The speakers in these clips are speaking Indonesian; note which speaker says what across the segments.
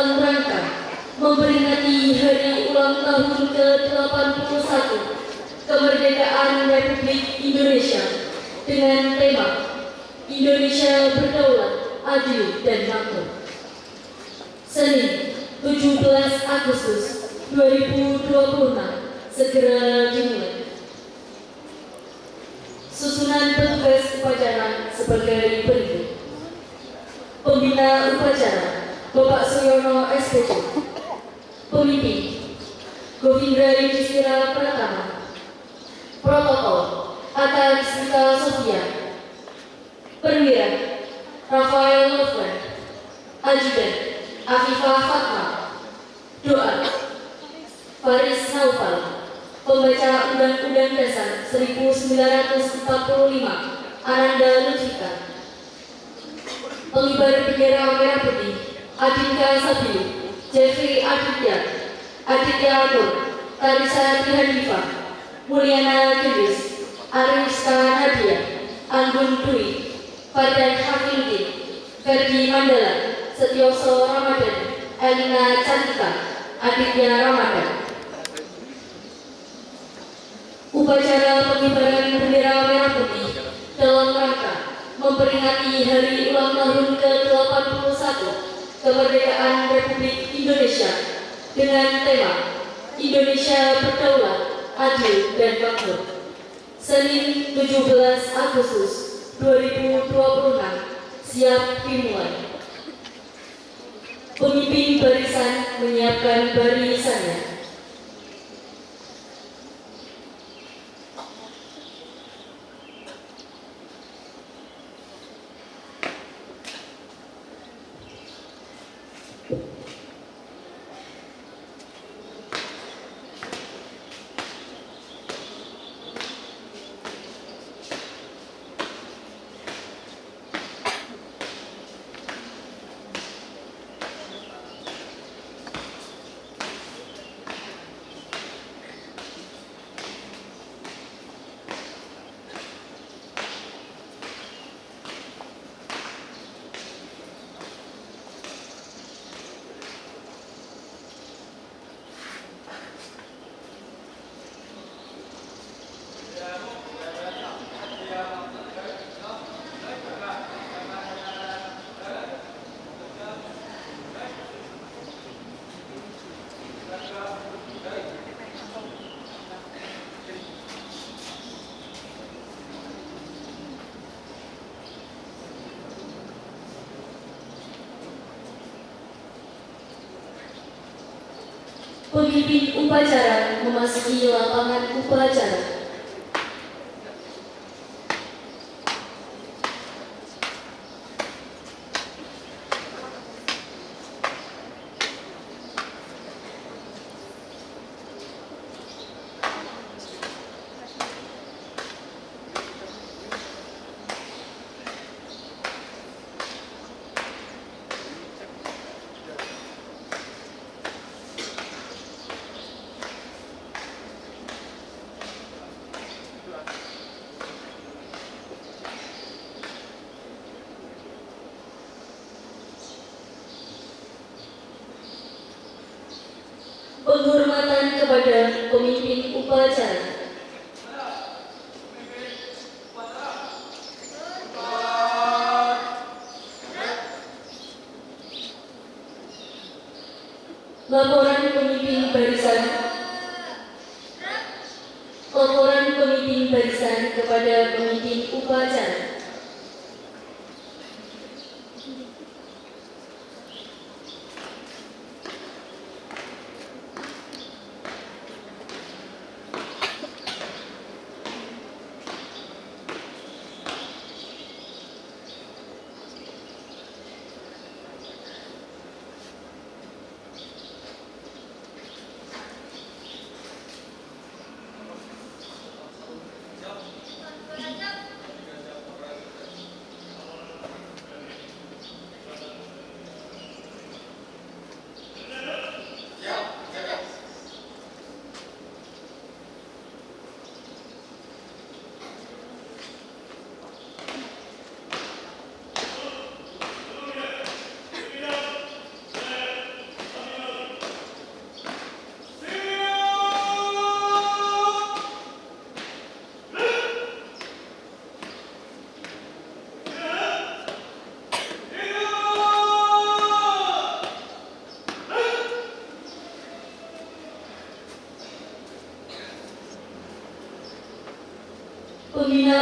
Speaker 1: dalam rangka memperingati hari ulang tahun ke-81 kemerdekaan Republik Indonesia dengan tema Indonesia Berdaulat, Adil, dan Makmur. Senin, 17 Agustus 2026 segera dimulai. Susunan petugas upacara sebagai berikut. Pembina upacara Bapak Suyono SPC. Pemimpin Govindra Yudhistira Pratama. Protokol Atta Rizka Sofia. Perwira Rafael Lovren. Ajudan Afifah Fatma. Doa Faris Naufal. Pembaca Undang-Undang Dasar 1945 Ananda Lutfika. Pengibar bendera merah putih Adinka Sabiu, Jeffrey Aditya Agung, Tarisa Tihandifa, Mulyana Gendis, Ariska Nadia, Anggun Dwi, Fardan Hafidin, Ferdi Mandala, Setioso Ramadan, Elina Cantika, Aditya Ramadan. Upacara pengibaran bendera merah putih dalam rangka memperingati hari ulang tahun ke-81 kemerdekaan Republik Indonesia dengan tema Indonesia Berdaulat, Adil, dan Makmur. Senin, 17 Agustus 2026 siap dimulai. Pemimpin barisan menyiapkan barisannya. Pemimpin upacara memasuki lapangan upacara. Penghormatan kepada pemimpin upacara. Laporan pemimpin barisan. Laporan pemimpin barisan kepada pemimpin upacara.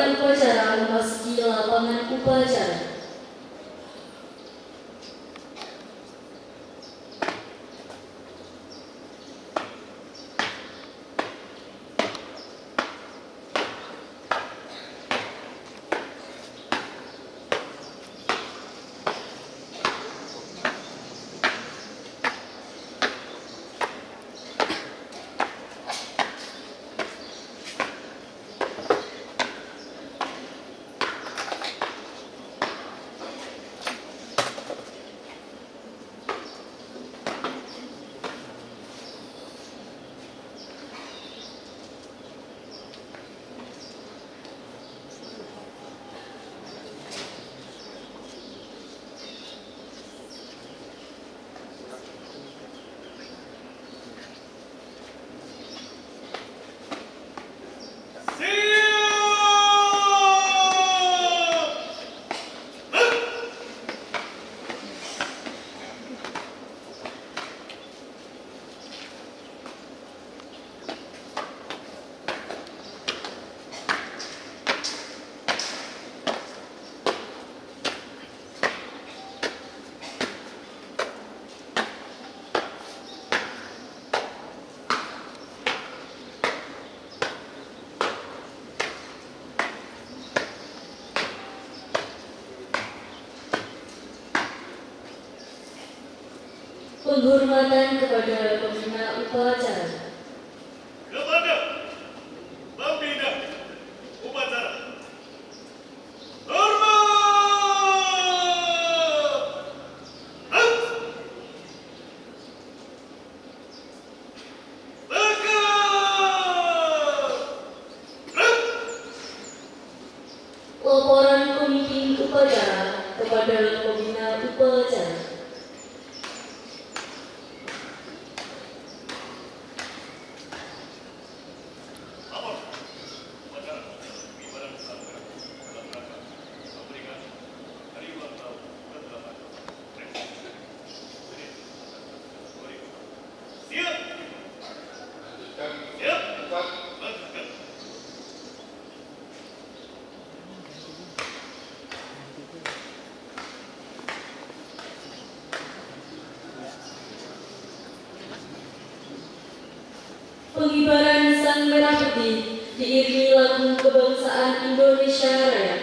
Speaker 1: panitia upacara memasuki lapangan upacara. Penghormatan kepada pembina upacara.
Speaker 2: Kepada pembina upacara. Hormat!
Speaker 1: Laporan pemimpin upacara kepada pembina upacara. Pengibaran Sang Merah Putih diiringi lagu kebangsaan Indonesia Raya.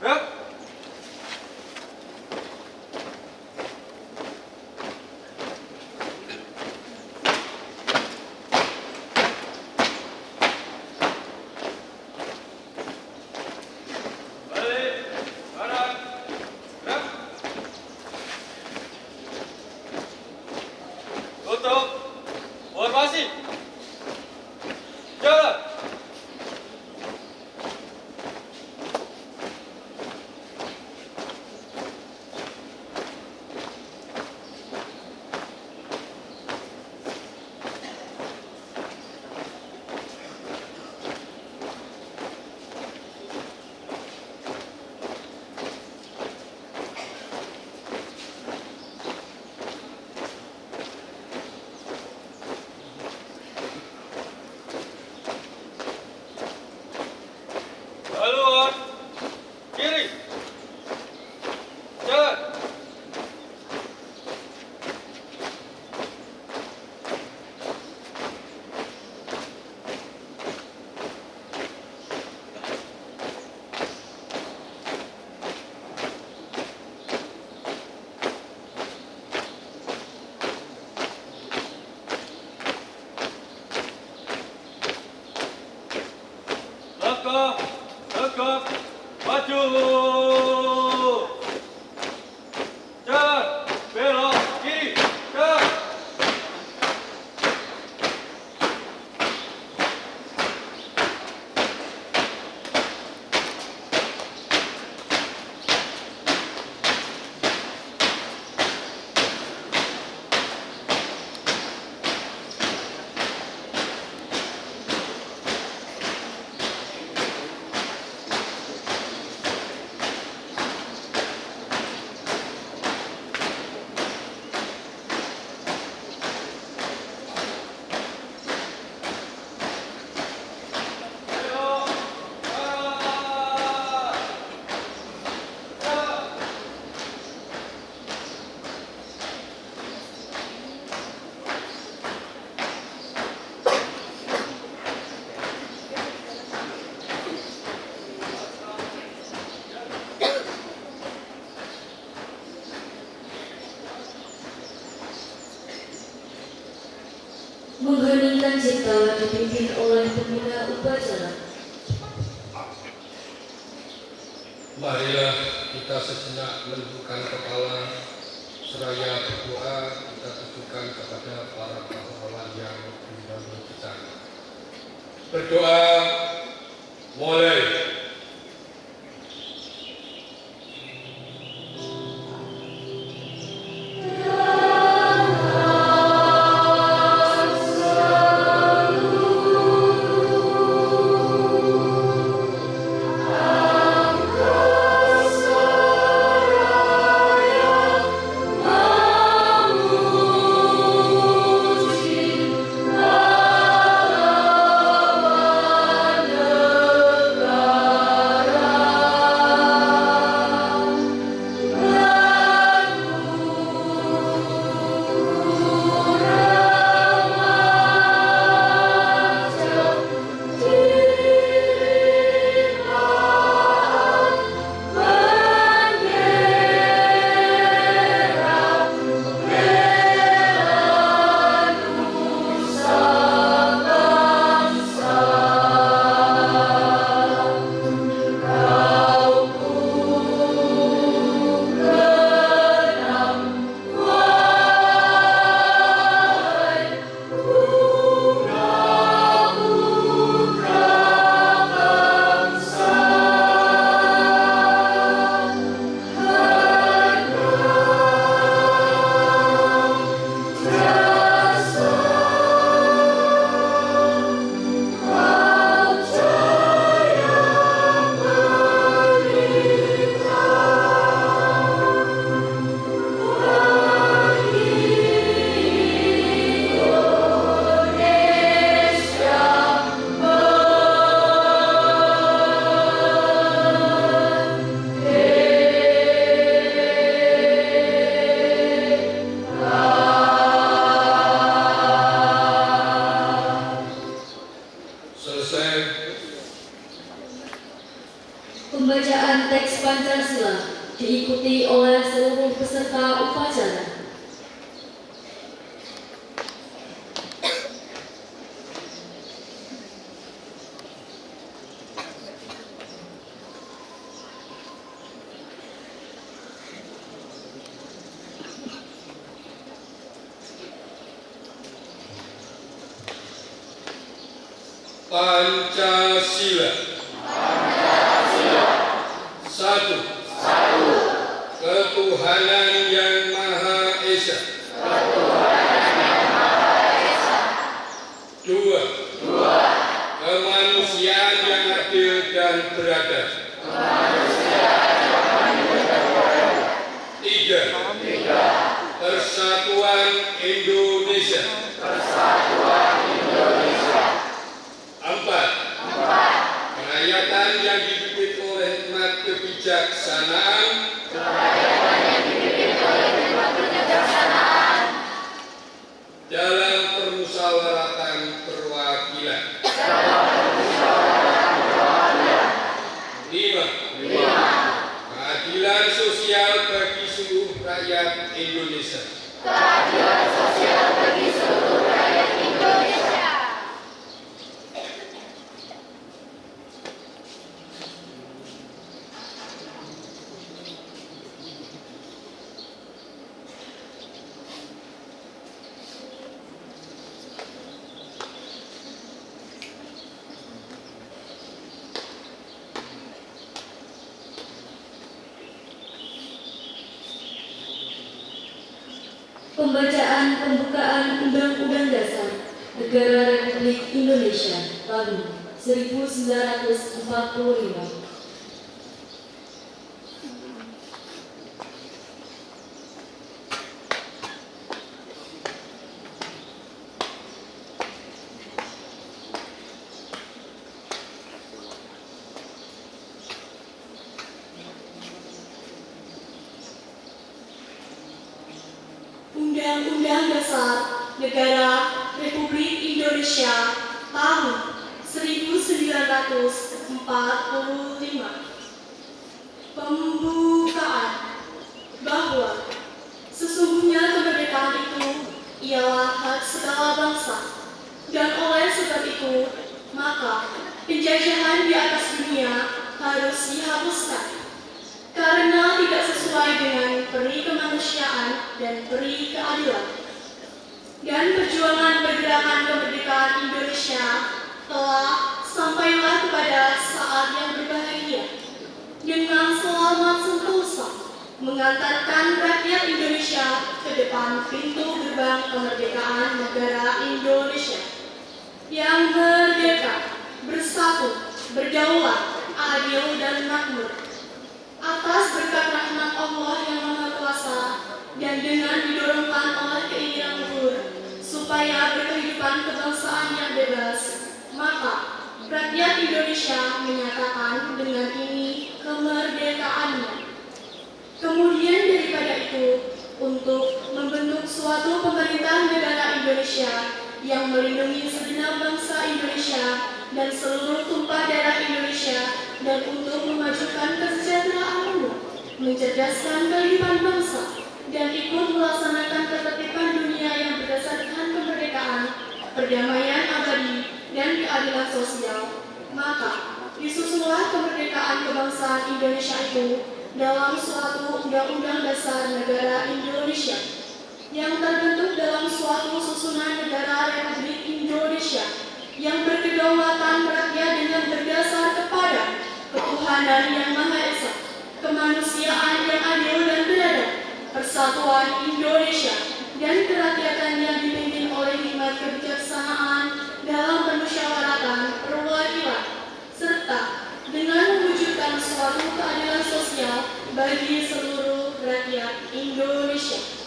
Speaker 3: Gerak. Balik. Kanan. Gerak. Tutup. Formasi. Jalan. Haluan. Kiri. Jalan. Langkah. Tegap. Maju. Jalan. Belok. Kiri. Jalan. Belok. Kanan. Jalan.
Speaker 1: Mengheningkan cipta dipimpin oleh pembina upacara.
Speaker 4: Marilah kita sejenak menundukkan kepala, seraya berdoa kita tujukan kepada para pahlawan yang mendahului kita. Berdoa, mulai.
Speaker 1: Amin. Pembacaan teks Pancasila diikuti oleh seluruh peserta upacara.
Speaker 4: Pancasila. Satu. Ketuhanan yang Maha Esa. Dua. Kemanusiaan yang adil dan beradab. Tiga. Persatuan Indonesia. Empat. Kerakyatan yang dipimpin oleh hikmat kebijaksanaan. Dalam permusyawaratan perwakilan. Lima. Keadilan sosial bagi seluruh rakyat Indonesia.
Speaker 1: Pembacaan pembukaan Undang-Undang Dasar Negara Republik Indonesia tahun 1945.
Speaker 5: Undang-Undang Dasar Negara Republik Indonesia tahun 1945. Pembukaan bahwa sesungguhnya kemerdekaan itu ialah hak segala bangsa, dan oleh sebab itu maka penjajahan di atas dunia harus dihapuskan karena tidak sesuai dengan peri kemanusiaan dan peri keadilan. Dan perjuangan pergerakan kemerdekaan Indonesia telah sampailah kepada saat yang berbahagia dengan selamat sentosa mengantarkan rakyat Indonesia ke depan pintu gerbang kemerdekaan negara Indonesia yang merdeka, bersatu, berdaulat, adil dan makmur. Atas berkat rahmat Allah yang Maha Kuasa dan dengan didorongkan oleh keinginan luhur supaya berkehidupan kebangsaan yang bebas, maka rakyat Indonesia menyatakan dengan ini kemerdekaannya. Kemudian daripada itu, untuk membentuk suatu pemerintah negara Indonesia yang melindungi segenap bangsa Indonesia dan seluruh tumpah darah Indonesia, dan untuk memajukan kesejahteraan umum, mencerdaskan kehidupan bangsa, dan ikut melaksanakan ketertiban dunia yang berdasarkan kemerdekaan, perdamaian abadi, dan keadilan sosial, maka disusunlah kemerdekaan kebangsaan Indonesia itu dalam suatu Undang-Undang Dasar Negara Indonesia yang terbentuk dalam suatu susunan negara Republik Indonesia yang berkedaulatan rakyat dengan berdasar kepada ketuhanan yang Maha Esa, kemanusiaan yang adil dan beradab, persatuan Indonesia, dan kerakyatan yang dipimpin oleh hikmat kebijaksanaan dalam permusyawaratan perwakilan, serta dengan mewujudkan suatu keadilan sosial bagi seluruh rakyat Indonesia.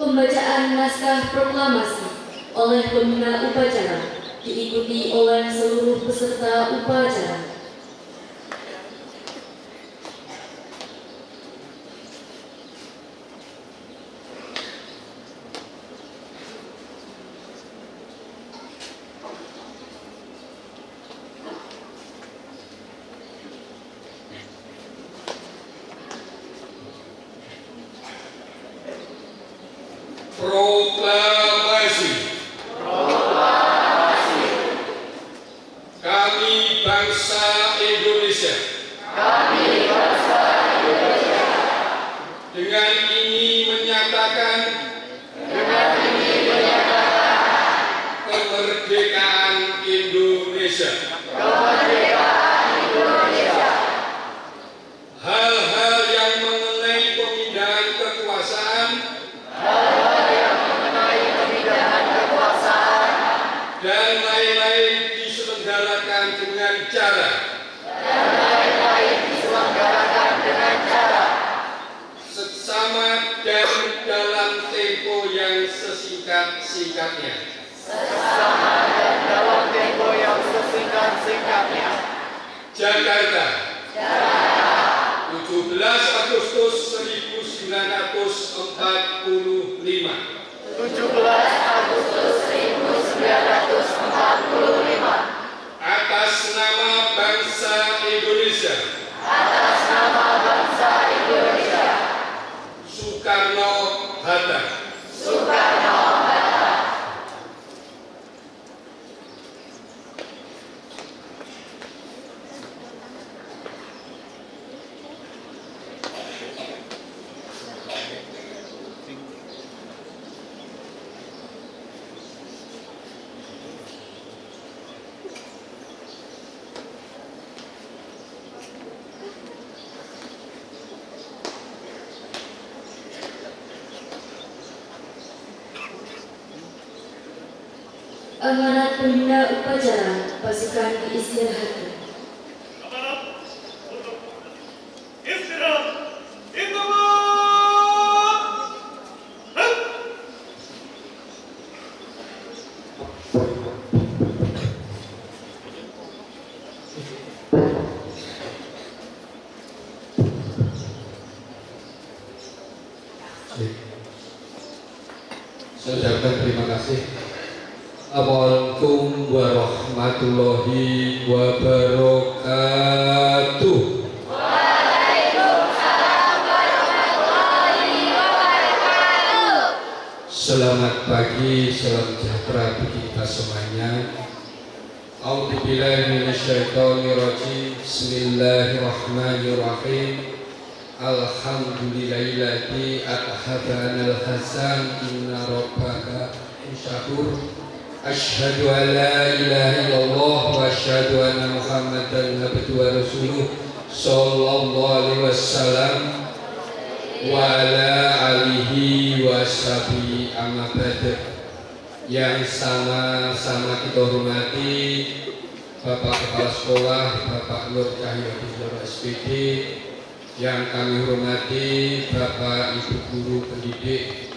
Speaker 1: Pembacaan naskah proklamasi oleh pembina upacara diikuti oleh seluruh peserta upacara.
Speaker 4: Proklamasi. Kami bangsa Indonesia. Dengan ini menyatakan kemerdekaan Indonesia. Hal-hal yang mengenai pemindahan kekuasaan dan lain-lain diselenggarakan dengan cara seksama dan dalam tempo yang sesingkat-singkatnya. Jakarta, 17 Agustus 1945. Atas nama bangsa Indonesia. Soekarno-Hatta.
Speaker 1: Amanat pembina upacara pasukan diistirahatkan.
Speaker 2: Amanat untuk istirahat. Intabat.
Speaker 4: Saya ucapkan terima kasih. Assalamualaikum warahmatullahi wabarakatuh. Selamat pagi, salam sejahtera bagi kita semuanya. A'udzubillahi minasyaitonirrajim. Bismillahirrahmanirrahim. Alhamdulillahilladzi athabanal hazan inna rabbaka syakur. Asyhadu an la ilaha illallah wa asyhadu anna Muhammadan abduhu wa rasuluh sallallahu alaihi wasallam wa ala alihi wa sahbihi amma ba'd. Yang sama-sama kita hormati Bapak Kepala Sekolah, Bapak Nur Cahyo Bidoro SPD, yang kami hormati Bapak Ibu Guru Pendidik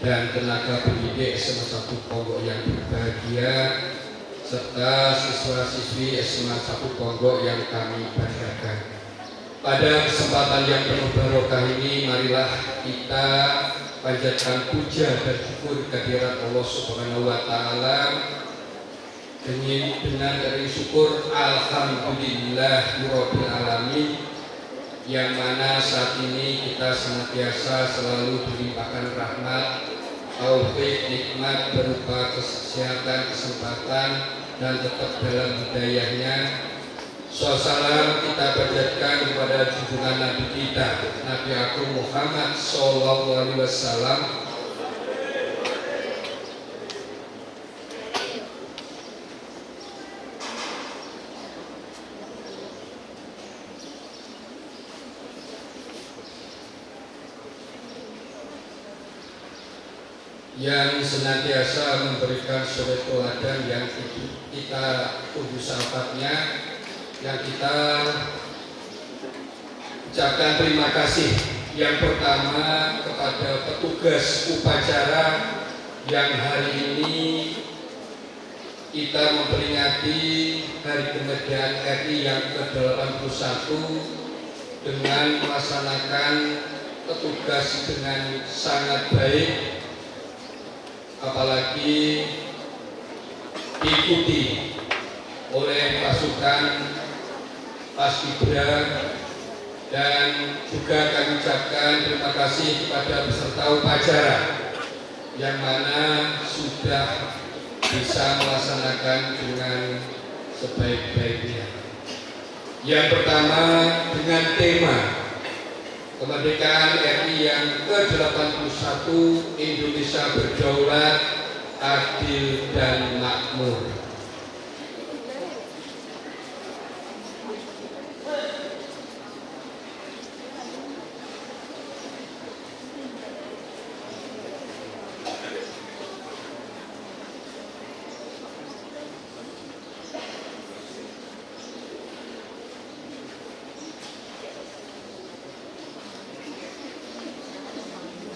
Speaker 4: dan tenaga pendidik SMA 1 Ponggok yang berbahagia, serta siswa-siswi SMA 1 Ponggok yang kami banggakan. Pada kesempatan yang penuh barokah ini, marilah kita panjatkan puja dan syukur kehadirat Allah Subhanahu wa Ta'ala dengan dari syukur alhamdulillahirabbil alamin, yang mana saat ini kita senantiasa selalu dilimpahkan rahmat, taufik, nikmat berupa kesehatan, kesempatan, dan tetap dalam hidayahnya. Salam kita panjatkan kepada junjungan Nabi kita, Nabi Agung Muhammad Sallallahu Alaihi Wasallam, yang senantiasa memberikan suri teladan yang kita tunggu sahabatnya, yang kita ucapkan terima kasih yang pertama kepada petugas upacara yang hari ini kita memperingati Hari Kemerdekaan RI yang ke-81 dengan melaksanakan petugas dengan sangat baik, apalagi diikuti oleh pasukan Paskibra, dan juga kami ucapkan terima kasih kepada peserta upacara yang mana sudah bisa melaksanakan dengan sebaik-baiknya. Yang pertama dengan tema Kemerdekaan RI yang ke-81, Indonesia berdaulat, adil dan makmur.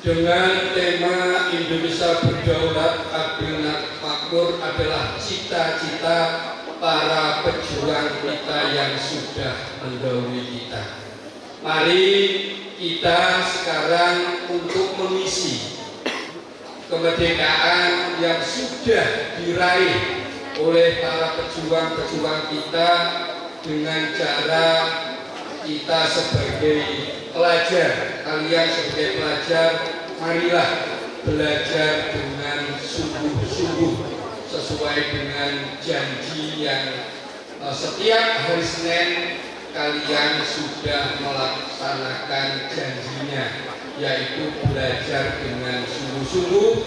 Speaker 4: Dengan tema Indonesia berdaulat, adil dan makmur adalah cita-cita para pejuang kita yang sudah mendahului kita. Mari kita sekarang untuk mengisi kemerdekaan yang sudah diraih oleh para pejuang-pejuang kita dengan cara kita sebagai pelajar, kalian sebagai pelajar, marilah belajar dengan sungguh-sungguh sesuai dengan janji yang setiap hari Senin kalian sudah melaksanakan janjinya, yaitu belajar dengan sungguh-sungguh,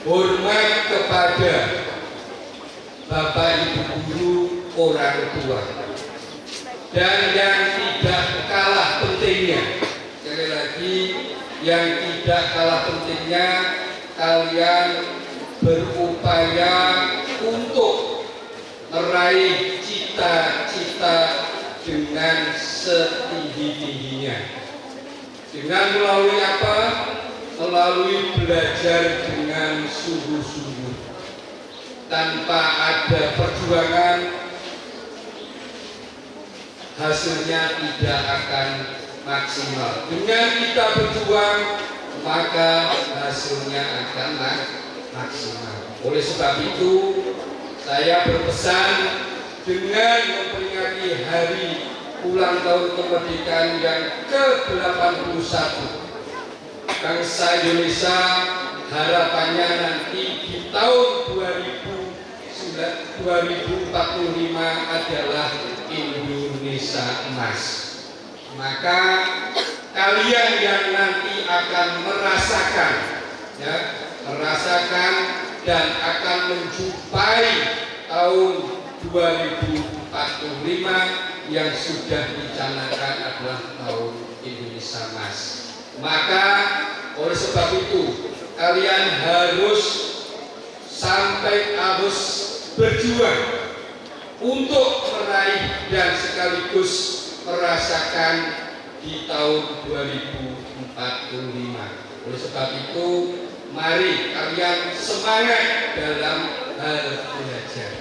Speaker 4: hormat kepada Bapak Ibu guru, orang tua. Dan yang tidak kalah pentingnya, sekali lagi, yang tidak kalah pentingnya, kalian berupaya untuk meraih cita-cita dengan setinggi-tingginya. Dengan melalui apa? Melalui belajar dengan sungguh-sungguh. Tanpa ada perjuangan, hasilnya tidak akan maksimal. Dengan kita berjuang, maka hasilnya akan maksimal. Oleh sebab itu, saya berpesan dengan memperingati hari ulang tahun kemerdekaan yang ke-81, bangsa Indonesia harapannya nanti di tahun 2045 adalah Indonesia emas. Maka kalian yang nanti akan merasakan dan akan menjumpai tahun 2045 yang sudah dicanangkan adalah tahun Indonesia emas. Maka oleh sebab itu kalian harus berjuang untuk meraih dan sekaligus merasakan di tahun 2045. Oleh sebab itu, mari kalian semangat dalam hal belajar.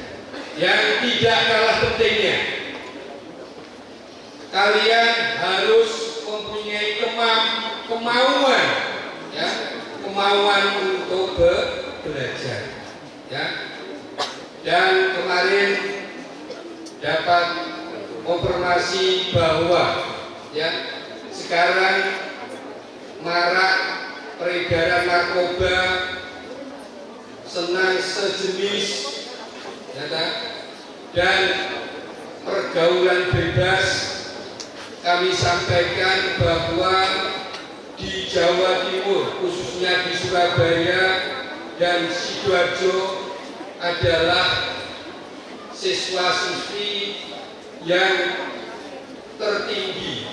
Speaker 4: Yang tidak kalah pentingnya, kalian harus mempunyai kemauan untuk belajar. Dan kemarin dapat konfirmasi bahwa sekarang marak peredaran narkoba, senang sejenis, dan pergaulan bebas. Kami sampaikan bahwa di Jawa Timur, khususnya di Surabaya dan Sidoarjo, adalah siswa-siswi yang tertinggi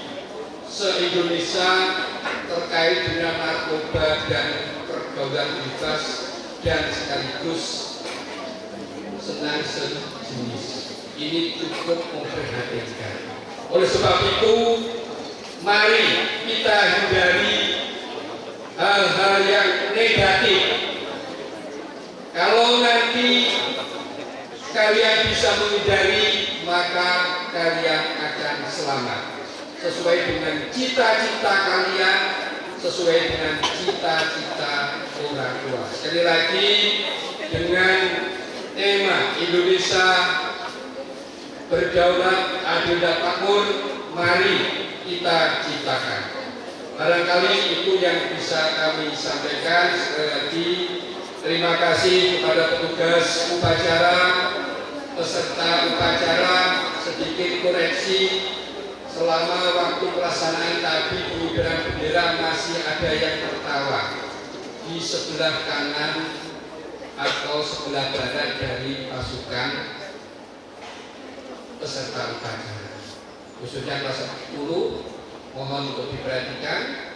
Speaker 4: se-Indonesia terkait dengan narkoba dan pergaulan bebas dan sekaligus senang sejenis. Ini cukup memprihatinkan. Oleh sebab itu, mari kita hindari hal-hal yang negatif. Kalau nanti kalian bisa menghindari, maka kalian akan selamat. Sesuai dengan cita-cita kalian, sesuai dengan cita-cita orang tua. Sekali lagi, dengan tema Indonesia berdaulat, adil dan makmur, mari kita ciptakan. Barangkali itu yang bisa kami sampaikan. Sekali lagi, terima kasih kepada petugas upacara, peserta upacara. Sedikit koreksi, selama waktu pelaksanaan tadi pengibaran bendera masih ada yang tertawa di sebelah kanan atau sebelah barat dari pasukan peserta upacara, khususnya kelas 10. Mohon untuk diperhatikan.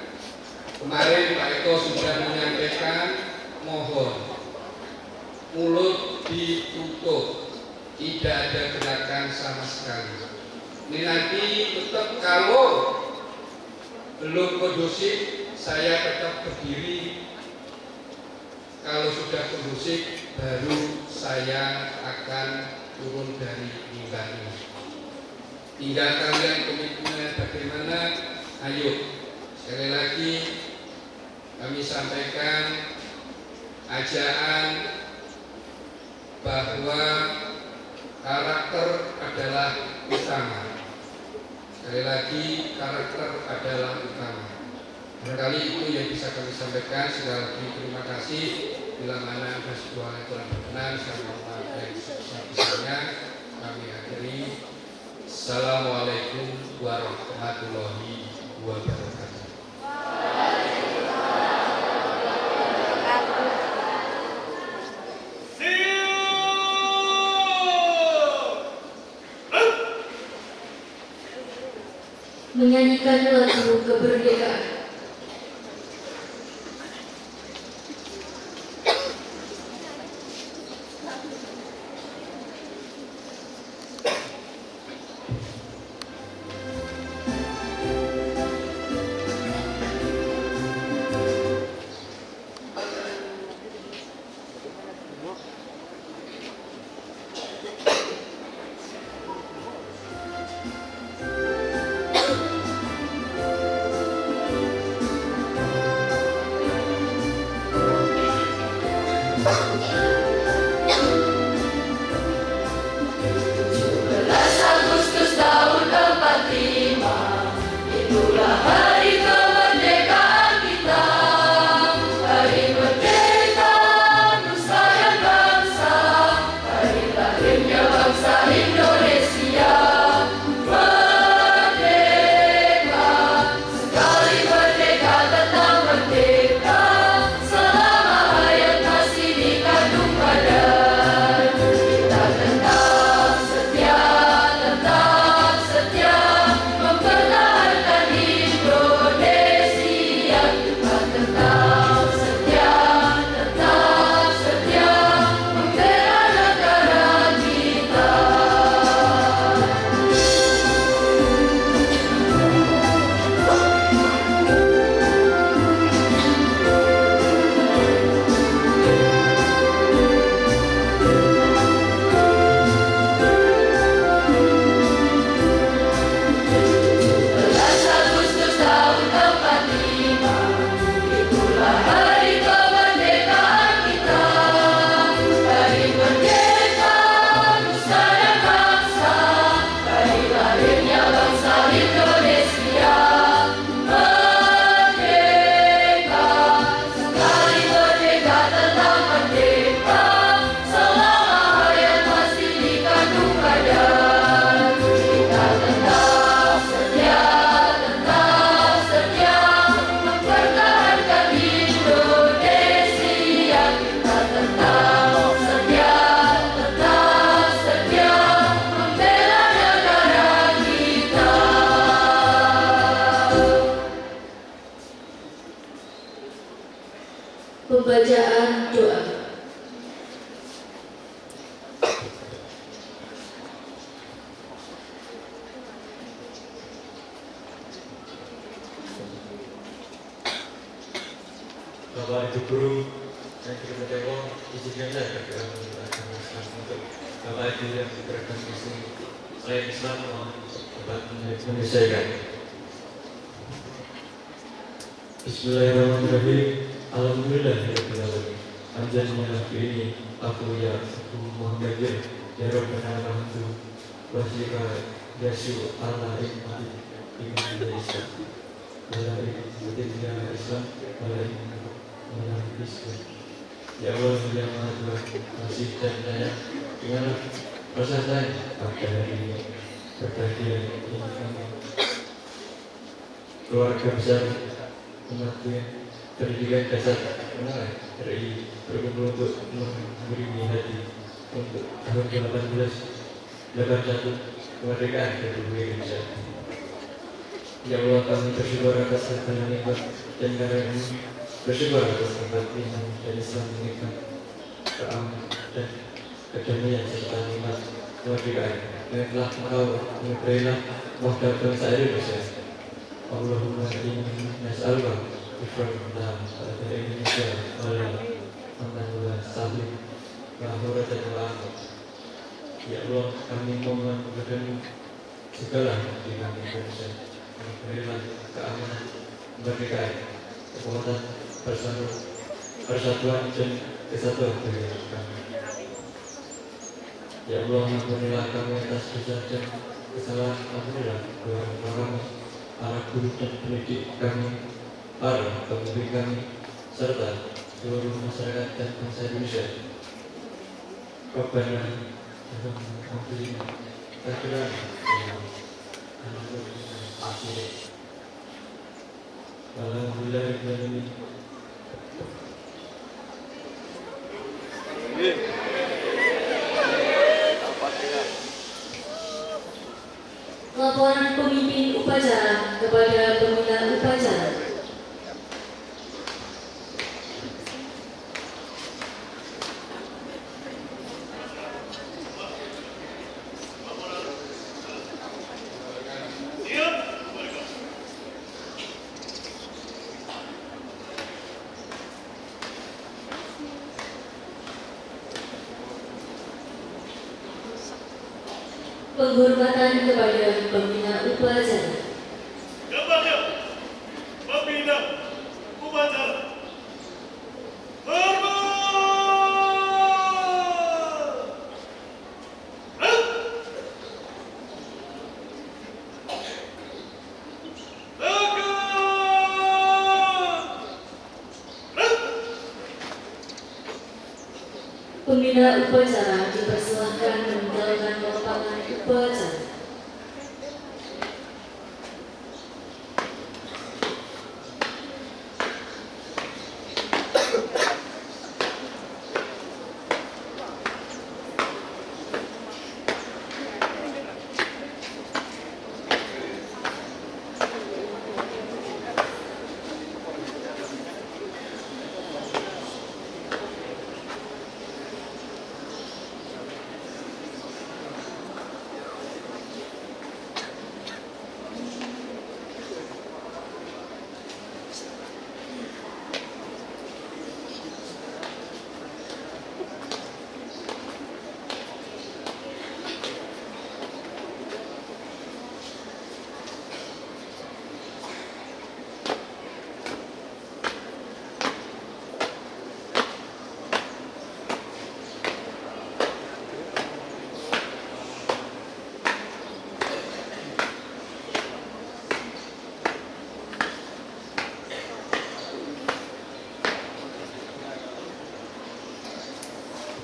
Speaker 4: Kemarin Pak Eko sudah menyampaikan, mohon mulut ditutup, tidak ada gerakan sama sekali. Ini nanti tetap kalau belum kondusif, saya tetap berdiri. Kalau sudah kondusif, baru saya akan turun dari mimbar ini. Tinggal kalian komitmen bagaimana. Ayo, sekali lagi kami sampaikan ajaan bahwa karakter adalah utama. Sekali lagi, karakter adalah utama. Barangkali itu yang bisa kami sampaikan. Sekali lagi terima kasih. Bila mana ada sebuah yang telah berkenan, saya mohon maaf yang sebesar-besarnya. Kami akhiri. Assalamualaikum warahmatullahi wabarakatuh.
Speaker 1: Menyanyikan lagu kemerdekaan. Pembacaan doa.
Speaker 6: Bapak Ibu Guru dan Guru Dewa, izinkan saya untuk Bapak Ibu yang berorganisasi selain Islam mohon dapat menyelesaikan. Bismillahirrahmanirrahim. Alhamdulillahirrahmanirrahim. Anjani nabi ini aku ya aku Muhammad ya Rabbana alhamdu wasika yasu Allah iman iman Islam wala iman Islam wala iman Islam. Ya Allah yang Maha Tuhan, kasih dan sayang dengan rasa sayang pada hari ini berbahagia ini kami keluarga besar umat Tuhan pendidikan dasar menengah RI berkumpul untuk memberi hati untuk tahun ke-18 kemerdekaan Republik Indonesia. Ya Allah kami bersyukur atas segala nikmat dan karunia-Mu, bersyukur atas kebaikan dan Islam nikmat keamanan dan kedamaian serta nikmat kemerdekaan yang telah Engkau anugerahilah kepada bangsa Indonesia. Allahumma inni nas'aluka bifadlika pada Indonesia wala amanullah salim wa huratan wa aman. Ya Allah kami mohon kepadamu segala dengan Indonesia berilah keamanan, kemerdekaan, kekuatan, persatuan dan kesatuan bagi kami. Ya Allah ampunilah kami atas dosa dan kesalahan, ampunilah keluarga kami, para guru dan pendidik kami, para pemimpin kami, serta seluruh masyarakat dan bangsa Indonesia. Rabbana alhamdulillah takbiran alhamdulillah.
Speaker 1: Laporan pemimpin upacara kepada pembina upacara. Penghormatan kepada pembina upacara.
Speaker 2: Kepada pembina upacara. Hormat!
Speaker 1: Pembina upacara dipersilahkan meninggalkan lapangan upacara.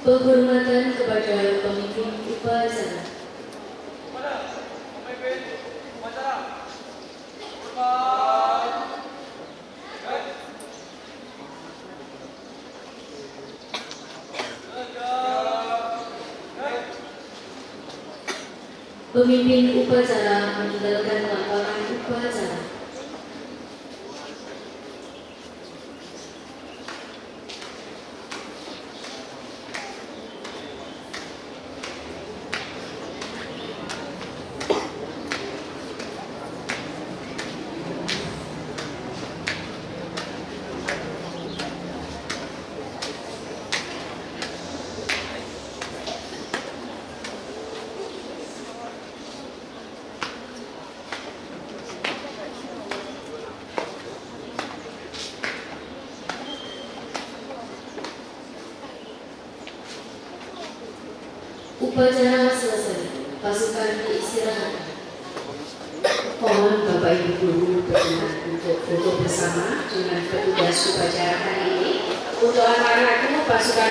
Speaker 1: Penghormatan kepada pemimpin upacara. Pemimpin upacara meninggalkan lapangan upacara. Upacara selesai. Pasukan diistirahatkan.
Speaker 7: Mohon Bapak Ibu Guru berkenan untuk foto bersama dengan petugas upacara hari ini. Untuk anak-anak pasukan